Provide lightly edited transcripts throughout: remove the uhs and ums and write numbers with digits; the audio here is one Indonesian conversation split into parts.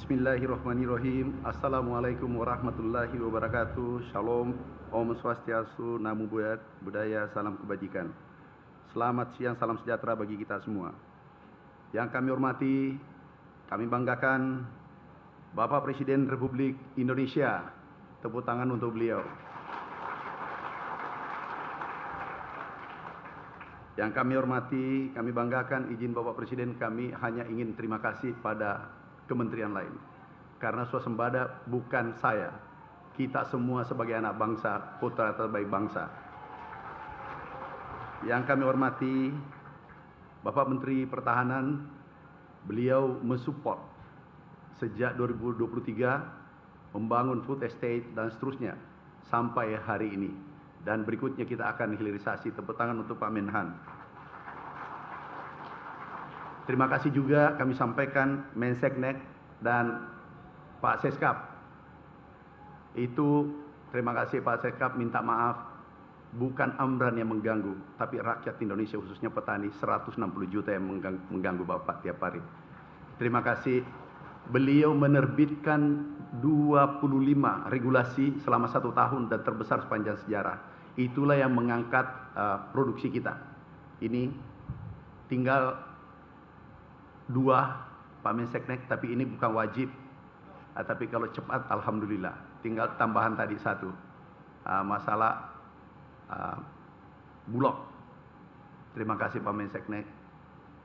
Bismillahirrahmanirrahim. Assalamualaikum warahmatullahi wabarakatuh. Shalom, Om Swastiastu, Namo Buddhaya, salam kebajikan. Selamat siang, salam sejahtera bagi kita semua. Yang kami hormati, kami banggakan Bapak Presiden Republik Indonesia. Tepuk tangan untuk beliau. Yang kami hormati, kami banggakan, izin Bapak Presiden, kami hanya ingin terima kasih pada kementerian lain. Karena swasembada bukan saya. Kita semua sebagai anak bangsa, putra terbaik bangsa. Yang kami hormati, Bapak Menteri Pertahanan, beliau mensupport sejak 2023 membangun food estate dan seterusnya sampai hari ini. Dan berikutnya kita akan hilirisasi. Tepuk tangan untuk Pak Menhan. Terima kasih juga kami sampaikan Menseknek dan Pak Seskap. Itu terima kasih Pak Seskap, minta maaf. Bukan Amran yang mengganggu, tapi rakyat Indonesia khususnya petani 160 juta yang mengganggu Bapak tiap hari. Terima kasih. Beliau menerbitkan 25 regulasi selama 1 tahun dan terbesar sepanjang sejarah. Itulah yang mengangkat produksi kita. Ini tinggal 2 Pak Menseknek, tapi ini bukan wajib. Tapi kalau cepat, alhamdulillah. Tinggal tambahan tadi 1 masalah Bulog. Terima kasih Pak Menseknek.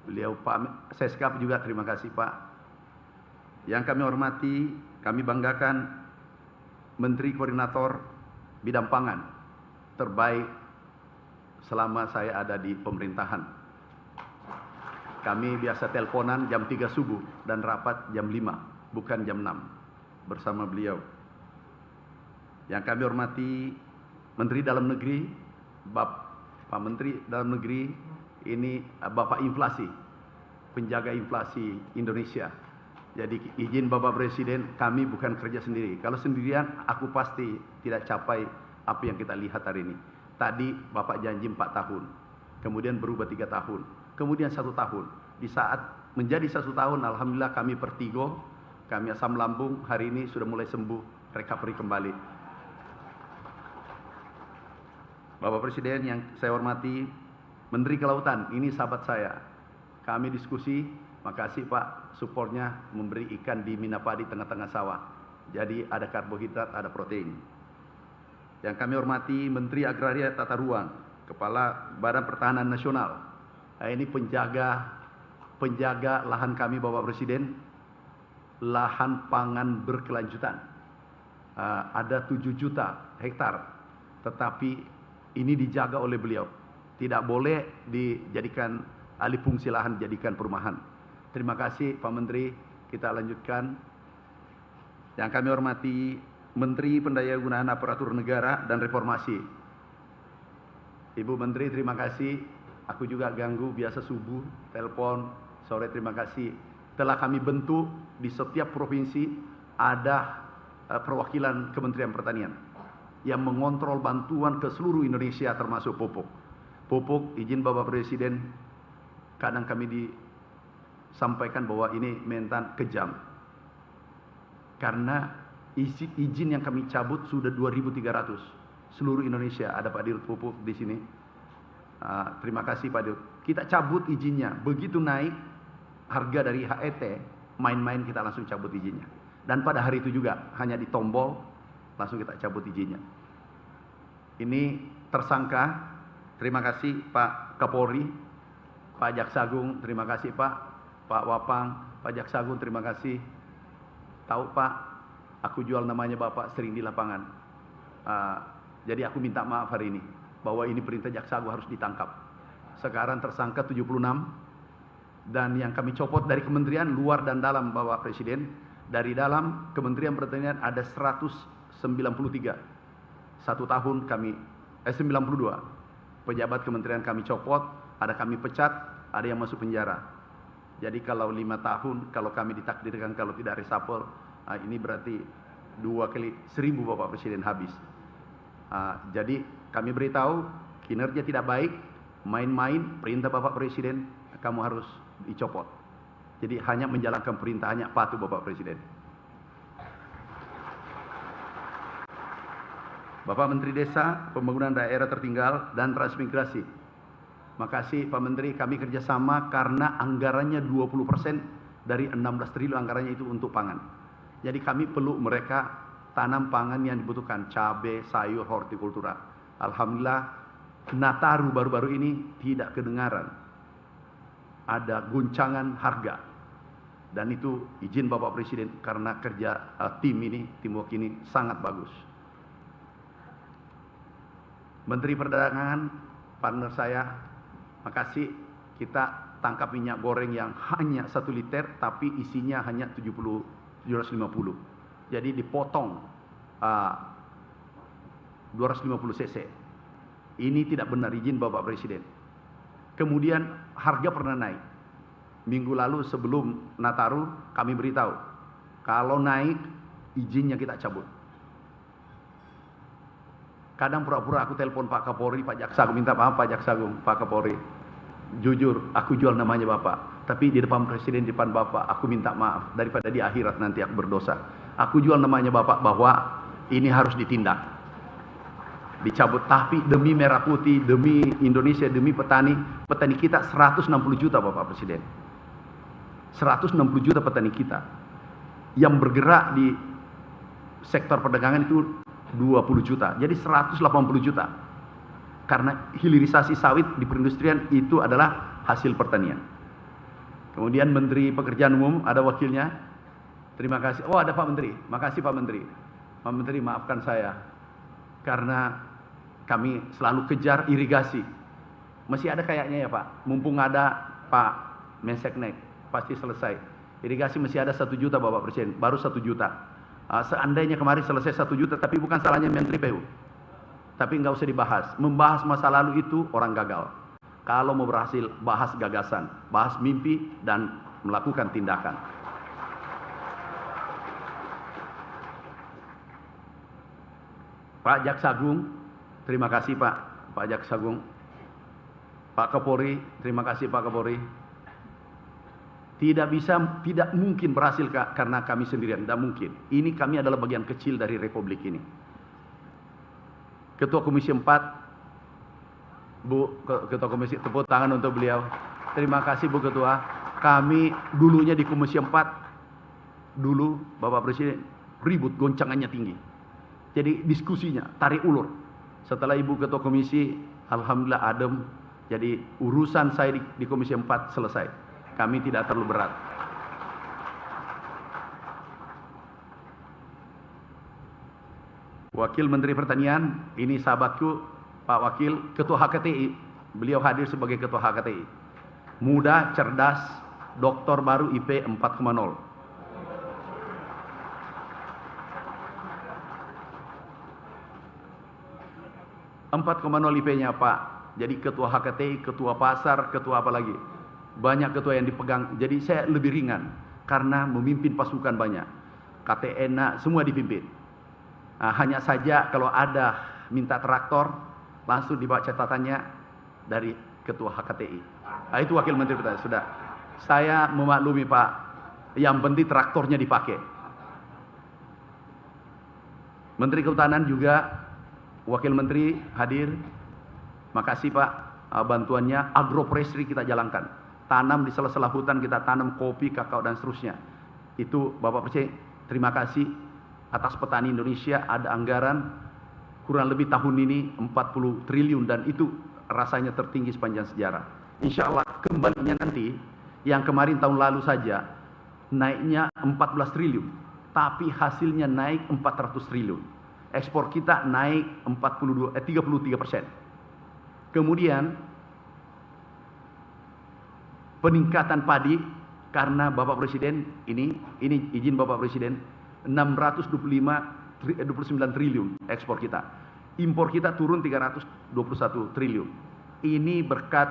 Beliau Pak Seskap juga terima kasih Pak. Yang kami hormati, kami banggakan Menteri Koordinator Bidang Pangan terbaik selama saya ada di pemerintahan. Kami biasa teleponan jam 3 subuh dan rapat jam 5, bukan jam 6 bersama beliau. Yang kami hormati Menteri Dalam Negeri, Pak Menteri Dalam Negeri ini Bapak Inflasi, penjaga inflasi Indonesia. Jadi izin Bapak Presiden, kami bukan kerja sendiri. Kalau sendirian aku pasti tidak capai apa yang kita lihat hari ini. Tadi Bapak janji 4 tahun, kemudian berubah 3 tahun, kemudian 1 tahun. Di saat menjadi 1 tahun, alhamdulillah kami pertigo, kami asam lambung, hari ini sudah mulai sembuh, recovery kembali. Bapak Presiden yang saya hormati, Menteri Kelautan, ini sahabat saya. Kami diskusi, makasih Pak, supportnya memberi ikan di Minapadi tengah-tengah sawah. Jadi ada karbohidrat, ada protein. Yang kami hormati Menteri Agraria Tata Ruang, Kepala Badan Pertahanan Nasional. Ini penjaga lahan kami Bapak Presiden, lahan pangan berkelanjutan. Ada 7 juta hektar, tetapi ini dijaga oleh beliau. Tidak boleh dijadikan alih fungsi lahan, dijadikan perumahan. Terima kasih Pak Menteri, kita lanjutkan. Yang kami hormati Menteri Pendayagunaan Aparatur Negara dan Reformasi. Ibu Menteri terima kasih. Aku juga ganggu biasa subuh, telepon, sore terima kasih. Telah kami bentuk di setiap provinsi ada perwakilan Kementerian Pertanian yang mengontrol bantuan ke seluruh Indonesia termasuk pupuk. Pupuk izin Bapak Presiden, kadang kami disampaikan bahwa ini mentan kejam. Karena izin yang kami cabut sudah 2.300 seluruh Indonesia. Ada Pak Dirut Pupuk di sini. Terima kasih Pak Dirut. Kita cabut izinnya. Begitu naik harga dari HET, main-main kita langsung cabut izinnya. Dan pada hari itu juga hanya di tombol langsung kita cabut izinnya. Ini tersangka. Terima kasih Pak Kapolri, Pak Jaksagung, terima kasih Pak Wapang, Pak Jaksagung, terima kasih. Tahu Pak, aku jual namanya Bapak sering di lapangan. Jadi aku minta maaf hari ini bahwa ini perintah Jaksagung harus ditangkap. Sekarang tersangka 76 dan yang kami copot dari kementerian luar dan dalam Bapak Presiden. Dari dalam Kementerian Pertanian ada 193. 1 tahun kami 92 pejabat kementerian kami copot, ada kami pecat, ada yang masuk penjara. Jadi kalau 5 tahun, kalau kami ditakdirkan kalau tidak reshuffle, ini berarti 2 kali 1000 Bapak Presiden habis. Jadi kami beritahu kinerja tidak baik, main-main, perintah Bapak Presiden, kamu harus dicopot. Jadi hanya menjalankan perintahnya, patuh Bapak Presiden. Bapak Menteri Desa, Pembangunan Daerah Tertinggal, dan Transmigrasi. Makasih Pak Menteri, kami kerjasama karena anggarannya 20% dari 16 triliun anggarannya itu untuk pangan. Jadi kami perlu mereka tanam pangan yang dibutuhkan, cabai, sayur, hortikultura. Alhamdulillah, Nataru baru-baru ini tidak kedengaran ada goncangan harga. Dan itu izin Bapak Presiden karena kerja teamwork ini sangat bagus. Menteri Perdagangan, partner saya, makasih, kita tangkap minyak goreng yang hanya 1 liter tapi isinya hanya 750. Jadi dipotong 250 cc. Ini tidak benar, izin Bapak Presiden. Kemudian harga pernah naik. Minggu lalu sebelum Nataru kami beritahu, kalau naik izinnya kita cabut. Kadang pura-pura aku telepon Pak Kapolri, Pak Jaksa, aku minta maaf Pak Jaksa Agung, Pak Kapolri. Jujur, aku jual namanya Bapak. Tapi di depan Presiden, di depan Bapak, aku minta maaf. Daripada di akhirat nanti aku berdosa. Aku jual namanya Bapak bahwa ini harus ditindak. Dicabut. Tapi demi Merah Putih, demi Indonesia, demi petani kita 160 juta Bapak Presiden. 160 juta petani kita. Yang bergerak di sektor perdagangan itu 20 juta, jadi 180 juta. Karena hilirisasi sawit di perindustrian itu adalah hasil pertanian. Kemudian Menteri Pekerjaan Umum, ada wakilnya. Terima kasih. Oh, ada Pak Menteri. Makasih Pak Menteri. Pak Menteri, maafkan saya. Karena kami selalu kejar irigasi. Masih ada kayaknya ya Pak. Mumpung ada Pak Menseknek, pasti selesai. Irigasi masih ada 1 juta Bapak Presiden, baru 1 juta. Seandainya kemarin selesai 1 juta, tapi bukan salahnya Menteri PU. Tapi nggak usah dibahas. Membahas masa lalu itu orang gagal. Kalau mau berhasil, bahas gagasan, bahas mimpi, dan melakukan tindakan. Pak Jaksa Agung, terima kasih Pak Jaksa Agung. Pak Kapolri, terima kasih Pak Kapolri. Tidak mungkin berhasil karena kami sendirian, tidak mungkin. Ini kami adalah bagian kecil dari Republik ini. Ketua Komisi 4, Bu Ketua Komisi, tepuk tangan untuk beliau. Terima kasih Bu Ketua. Kami dulunya di Komisi 4, dulu Bapak Presiden ribut, goncangannya tinggi. Jadi diskusinya tarik ulur. Setelah Ibu Ketua Komisi, alhamdulillah adem. Jadi urusan saya di Komisi 4 selesai. Kami tidak terlalu berat. Wakil Menteri Pertanian, ini sahabatku, Pak Wakil, Ketua HKTI. Beliau hadir sebagai Ketua HKTI. Muda, cerdas, doktor baru IP 4,0. IP-nya Pak. Jadi Ketua HKTI, Ketua Pasar, Ketua apa lagi? Banyak ketua yang dipegang, jadi saya lebih ringan karena memimpin pasukan banyak. KTN semua dipimpin. Hanya saja kalau ada minta traktor, langsung dibawa catatannya dari Ketua HKTI. Itu Wakil Menteri Pertanian. Sudah, saya memaklumi Pak, yang penting traktornya dipakai. Menteri Kehutanan juga, Wakil Menteri hadir. Makasih Pak, bantuannya. Agroforestry kita jalankan. Tanam di sela-sela hutan, kita tanam kopi, kakao, dan seterusnya. Itu Bapak Presiden, terima kasih atas petani Indonesia. Ada anggaran kurang lebih tahun ini 40 triliun, dan itu rasanya tertinggi sepanjang sejarah. Insya Allah kembalinya nanti, yang kemarin tahun lalu saja naiknya 14 triliun, tapi hasilnya naik 400 triliun. Ekspor kita naik 33%. Kemudian peningkatan padi karena Bapak Presiden ini izin Bapak Presiden 629 triliun ekspor kita. Impor kita turun 321 triliun. Ini berkat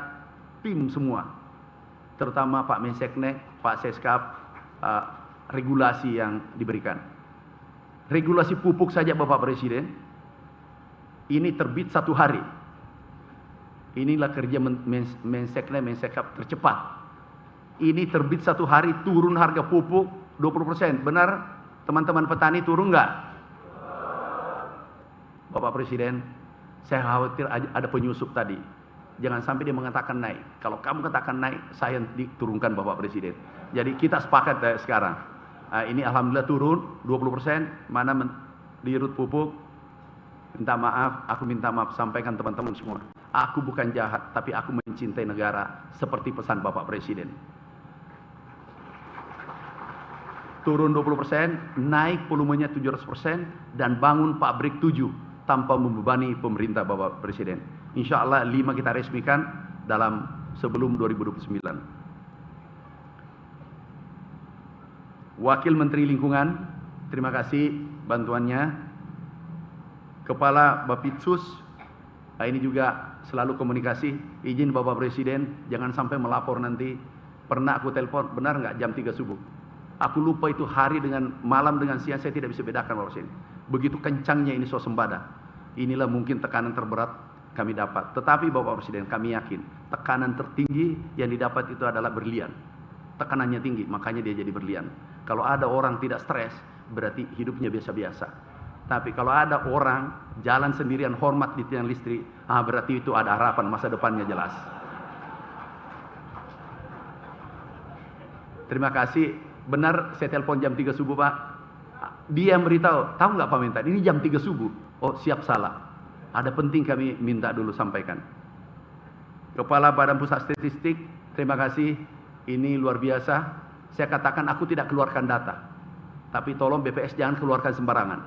tim semua. Terutama Pak Menseknek, Pak Seskap, regulasi yang diberikan. Regulasi pupuk saja Bapak Presiden ini terbit 1 hari. Inilah kerja Mensekap tercepat. Ini terbit 1 hari, turun harga pupuk 20%. Benar teman-teman petani, turun nggak? Bapak Presiden, saya khawatir ada penyusup tadi. Jangan sampai dia mengatakan naik. Kalau kamu katakan naik, saya diturunkan Bapak Presiden. Jadi kita sepakat sekarang. Ini alhamdulillah turun 20%. Mana Dirut Pupuk, minta maaf, aku minta maaf, sampaikan teman-teman semua. Aku bukan jahat, tapi aku mencintai negara seperti pesan Bapak Presiden. Turun 20%, naik volumenya 700%, dan bangun pabrik 7 tanpa membebani pemerintah Bapak Presiden. Insya Allah 5 kita resmikan sebelum 2029. Wakil Menteri Lingkungan, terima kasih bantuannya. Kepala Bapitsus, ini juga selalu komunikasi. Izin Bapak Presiden, jangan sampai melapor nanti. Pernah aku telepon, benar nggak jam 3 subuh? Aku lupa itu hari dengan malam dengan siang, saya tidak bisa bedakan Bapak Presiden. Begitu kencangnya ini swasembada. Inilah mungkin tekanan terberat kami dapat. Tetapi Bapak Presiden, kami yakin tekanan tertinggi yang didapat itu adalah berlian. Tekanannya tinggi, makanya dia jadi berlian. Kalau ada orang tidak stres, berarti hidupnya biasa-biasa. Tapi kalau ada orang jalan sendirian hormat di tiang listrik, berarti itu ada harapan, masa depannya jelas. Terima kasih. Benar saya telepon jam 3 subuh Pak. Dia yang beritahu, tahu nggak Pak Mentan, ini jam 3 subuh. Oh siap, salah. Ada penting kami minta dulu sampaikan. Kepala Badan Pusat Statistik, terima kasih. Ini luar biasa. Saya katakan aku tidak keluarkan data. Tapi tolong BPS jangan keluarkan sembarangan.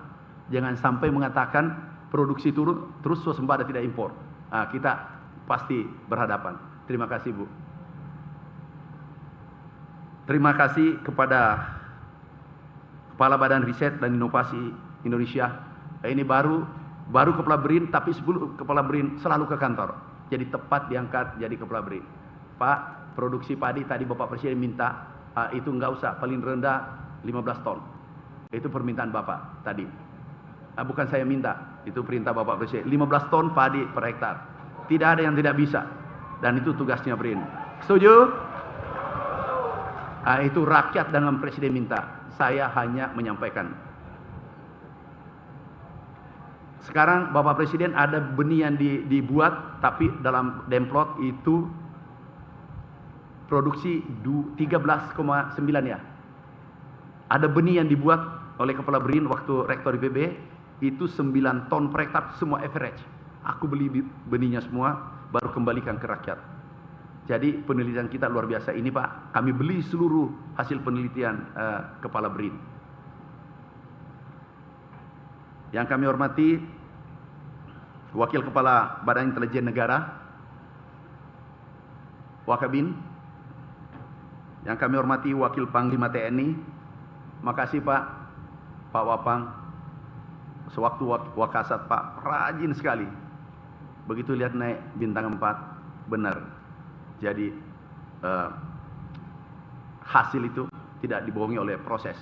Jangan sampai mengatakan produksi turun, terus swasembada tidak impor. Kita pasti berhadapan. Terima kasih Bu. Terima kasih kepada Kepala Badan Riset dan Inovasi Indonesia. Ini baru Kepala BRIN, tapi sebelum Kepala BRIN selalu ke kantor. Jadi tepat diangkat jadi Kepala BRIN. Pak, produksi padi tadi Bapak Presiden minta, itu enggak usah, paling rendah 15 ton. Itu permintaan Bapak tadi. Bukan saya minta, itu perintah Bapak Presiden. 15 ton padi per hektar. Tidak ada yang tidak bisa. Dan itu tugasnya BRIN. Setuju? Itu rakyat dengan Presiden minta. Saya hanya menyampaikan. Sekarang Bapak Presiden ada benih yang dibuat, tapi dalam demplot itu produksi 13,9 ya. Ada benih yang dibuat oleh Kepala BRIN waktu Rektor IPB, itu 9 ton per hektar, semua average. Aku beli benihnya semua, baru kembalikan ke rakyat. Jadi penelitian kita luar biasa. Ini Pak, kami beli seluruh hasil penelitian Kepala BRIN. Yang kami hormati Wakil Kepala Badan Intelijen Negara, Wakabin. Yang kami hormati Wakil Panglima TNI. Makasih Pak Wapang. Sewaktu Wakasat Pak, rajin sekali. Begitu lihat naik bintang 4, benar. Jadi hasil itu tidak dibohongi oleh proses.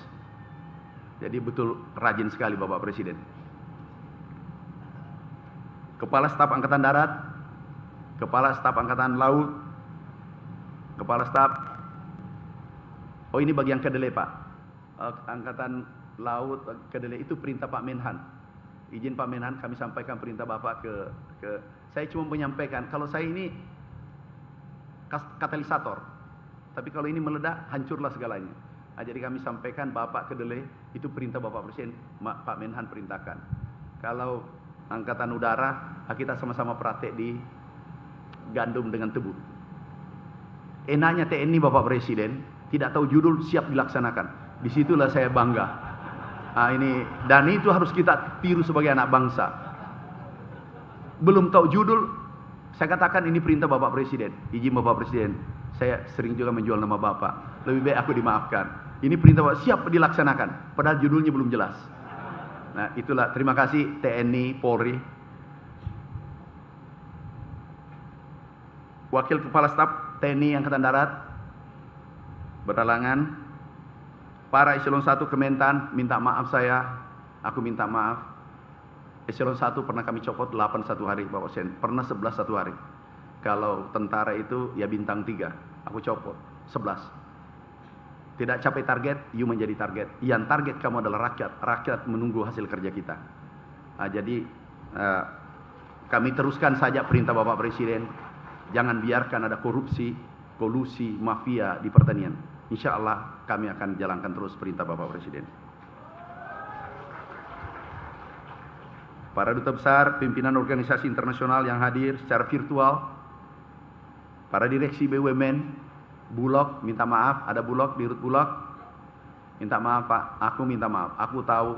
Jadi betul rajin sekali Bapak Presiden. Kepala Staf Angkatan Darat, Kepala Staf Angkatan Laut, Kepala Staf, oh ini bagian kedelai Pak. Angkatan Laut, kedelai itu perintah Pak Menhan. Izin Pak Menhan, kami sampaikan perintah Bapak ke saya cuma menyampaikan, kalau saya ini katalisator, tapi kalau ini meledak, hancurlah segalanya. Jadi kami sampaikan Bapak kedelai, itu perintah Bapak Presiden, Pak Menhan perintahkan. Kalau Angkatan Udara, kita sama-sama praktek di gandum dengan tebu. Enaknya TNI Bapak Presiden, tidak tahu judul, siap dilaksanakan. Disitulah saya bangga. Dan itu harus kita tiru sebagai anak bangsa. Belum tahu judul, saya katakan ini perintah Bapak Presiden. Izin Bapak Presiden, saya sering juga menjual nama Bapak. Lebih baik aku dimaafkan. Ini perintah Bapak, siap dilaksanakan. Padahal judulnya belum jelas. Nah itulah, terima kasih TNI, Polri. Wakil Kepala Staf TNI Angkatan Darat, berhalangan. Para Eselon 1 Kementan, minta maaf aku minta maaf. Eselon 1 pernah kami copot 8 satu hari Bapak Presiden, pernah 11 satu hari. Kalau tentara itu ya bintang 3, aku copot 11. Tidak capai target, you menjadi target. Yang target kamu adalah rakyat, rakyat menunggu hasil kerja kita. Jadi Eh, Kami teruskan saja perintah Bapak Presiden, jangan biarkan ada korupsi, kolusi, mafia di pertanian. Insya Allah kami akan jalankan terus perintah Bapak Presiden. Para duta besar, pimpinan organisasi internasional yang hadir secara virtual, para direksi BUMN, Bulog, minta maaf, ada Bulog, Dirut Bulog, minta maaf Pak, aku minta maaf, aku tahu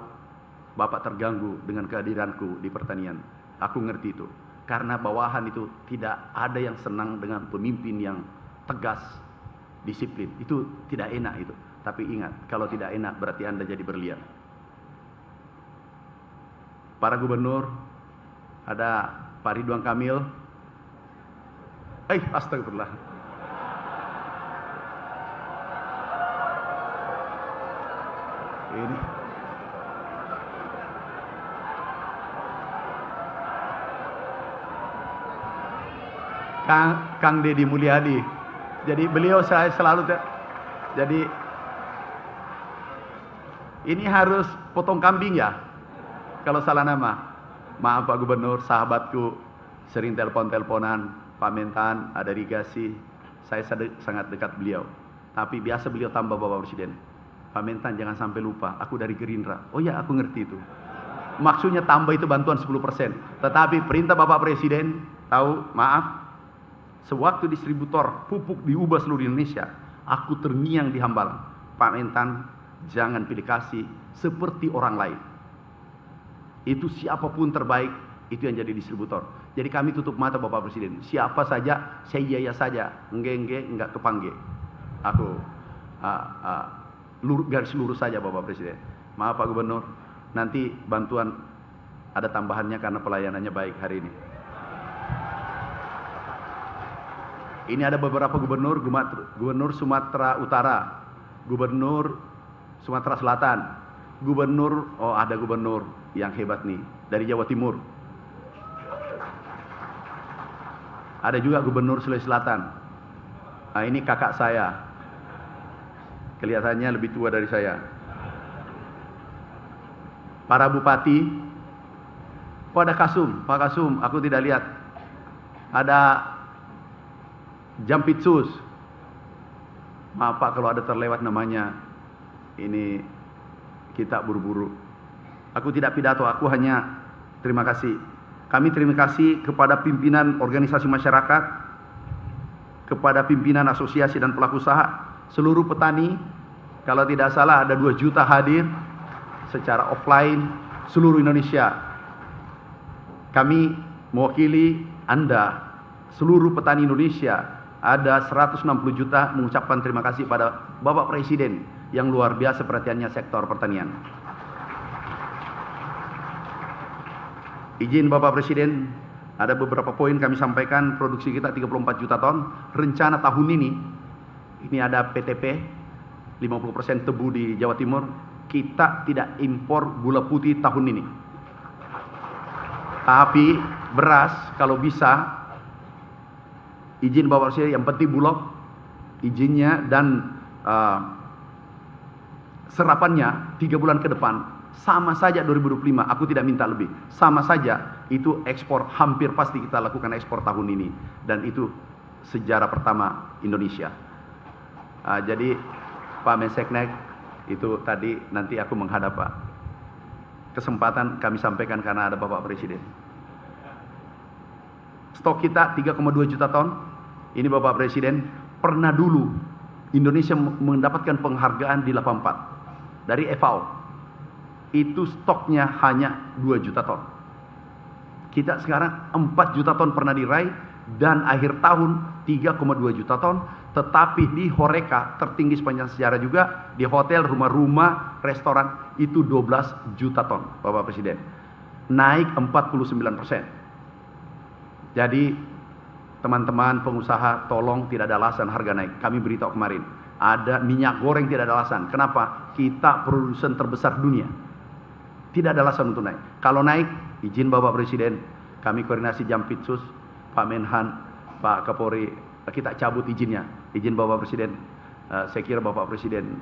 Bapak terganggu dengan kehadiranku di pertanian. Aku ngerti itu, karena bawahan itu tidak ada yang senang dengan pemimpin yang tegas, disiplin. Itu tidak enak itu. Tapi ingat, kalau tidak enak berarti Anda jadi berlian. Para gubernur, ada Pak Ridwan Kamil. Astagfirullah. Ini Kang Deddy Mulyadi. Jadi beliau saya selalu jadi ini harus potong kambing ya kalau salah nama. Maaf Pak Gubernur, sahabatku, sering telepon-teleponan, Pak Mentan, ada irigasi, saya sangat dekat beliau. Tapi biasa beliau tambah Bapak Presiden, Pak Mentan jangan sampai lupa, aku dari Gerindra. Oh ya, aku ngerti itu. Maksudnya tambah itu bantuan 10%. Tetapi perintah Bapak Presiden, tahu, maaf, sewaktu distributor pupuk diubah seluruh Indonesia, aku terngiang di Hambalang. Pak Mentan, jangan pilih kasih seperti orang lain. Itu siapapun terbaik, itu yang jadi distributor. Jadi kami tutup mata Bapak Presiden. Siapa saja, saya iya saja. Enggak kepanggil. Aku garis lurus saja Bapak Presiden. Maaf Pak Gubernur, nanti bantuan ada tambahannya karena pelayanannya baik hari ini. Ini ada beberapa gubernur, Gubernur Sumatera Utara, Gubernur Sumatera Selatan, Gubernur, ada gubernur yang hebat nih, dari Jawa Timur. Ada juga Gubernur Sulawesi Selatan. Nah, ini kakak saya. Kelihatannya lebih tua dari saya. Para bupati. Ada Kasum, Pak Kasum, aku tidak lihat. Ada Jampitsus. Maaf Pak kalau ada terlewat namanya. Ini kita buru-buru. Aku tidak pidato, aku hanya terima kasih. Kami terima kasih kepada pimpinan organisasi masyarakat, kepada pimpinan asosiasi dan pelaku usaha, seluruh petani. Kalau tidak salah ada 2 juta hadir secara offline seluruh Indonesia. Kami mewakili Anda, seluruh petani Indonesia. Ada 160 juta mengucapkan terima kasih pada Bapak Presiden yang luar biasa perhatiannya sektor pertanian. Izin Bapak Presiden, ada beberapa poin kami sampaikan. Produksi kita 34 juta ton. Rencana tahun ini ada PTP, 50% tebu di Jawa Timur. Kita tidak impor gula putih tahun ini. Tapi beras kalau bisa, izin Bapak Presiden, yang penting Bulog, izinnya dan serapannya 3 bulan ke depan. Sama saja 2025, aku tidak minta lebih. Sama saja, itu ekspor hampir pasti kita lakukan ekspor tahun ini. Dan itu sejarah pertama Indonesia. Jadi Pak Menseknek, itu tadi nanti aku menghadap Pak. Kesempatan kami sampaikan karena ada Bapak Presiden. Stok kita 3,2 juta ton. Ini Bapak Presiden, pernah dulu Indonesia mendapatkan penghargaan di 84 dari FAO. Itu stoknya hanya 2 juta ton. Kita sekarang 4 juta ton pernah diraih, dan akhir tahun 3,2 juta ton. Tetapi di Horeca, tertinggi sepanjang sejarah juga, di hotel, rumah-rumah, restoran, itu 12 juta ton Bapak Presiden. Naik 49%. Jadi teman-teman pengusaha, tolong, tidak ada alasan harga naik. Kami beritahu kemarin, ada minyak goreng tidak ada alasan. Kenapa? Kita produsen terbesar dunia. Tidak ada alasan untuk naik. Kalau naik, izin Bapak Presiden, kami koordinasi Jampitsus, Pak Menhan, Pak Kapolri, kita cabut izinnya. Izin Bapak Presiden, saya kira Bapak Presiden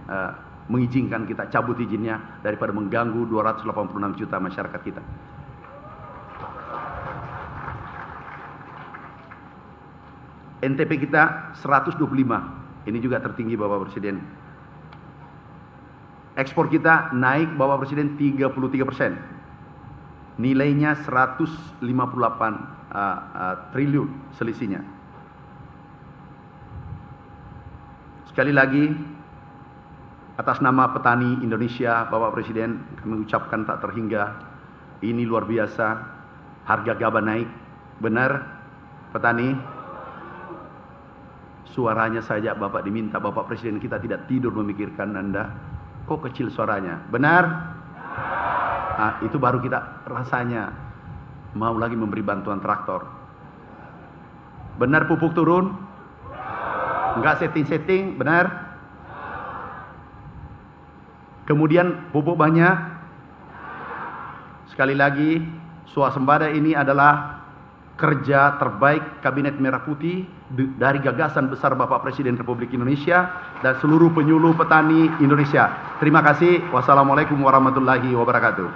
mengizinkan kita cabut izinnya daripada mengganggu 286 juta masyarakat kita. NTP kita 125. Ini juga tertinggi Bapak Presiden. Ekspor kita naik Bapak Presiden 33%. Nilainya 158 triliun selisihnya. Sekali lagi, atas nama petani Indonesia, Bapak Presiden, kami ucapkan tak terhingga. Ini luar biasa. Harga gabah naik. Benar, petani? Suaranya saja Bapak diminta, Bapak Presiden kita tidak tidur memikirkan Anda. Kok kecil suaranya? Benar? Nah, itu baru kita rasanya mau lagi memberi bantuan traktor. Benar pupuk turun? Enggak setting-setting, benar? Kemudian pupuk banyak? Sekali lagi, swasembada ini adalah kerja terbaik Kabinet Merah Putih dari gagasan besar Bapak Presiden Republik Indonesia dan seluruh penyuluh petani Indonesia. Terima kasih. Wassalamualaikum warahmatullahi wabarakatuh.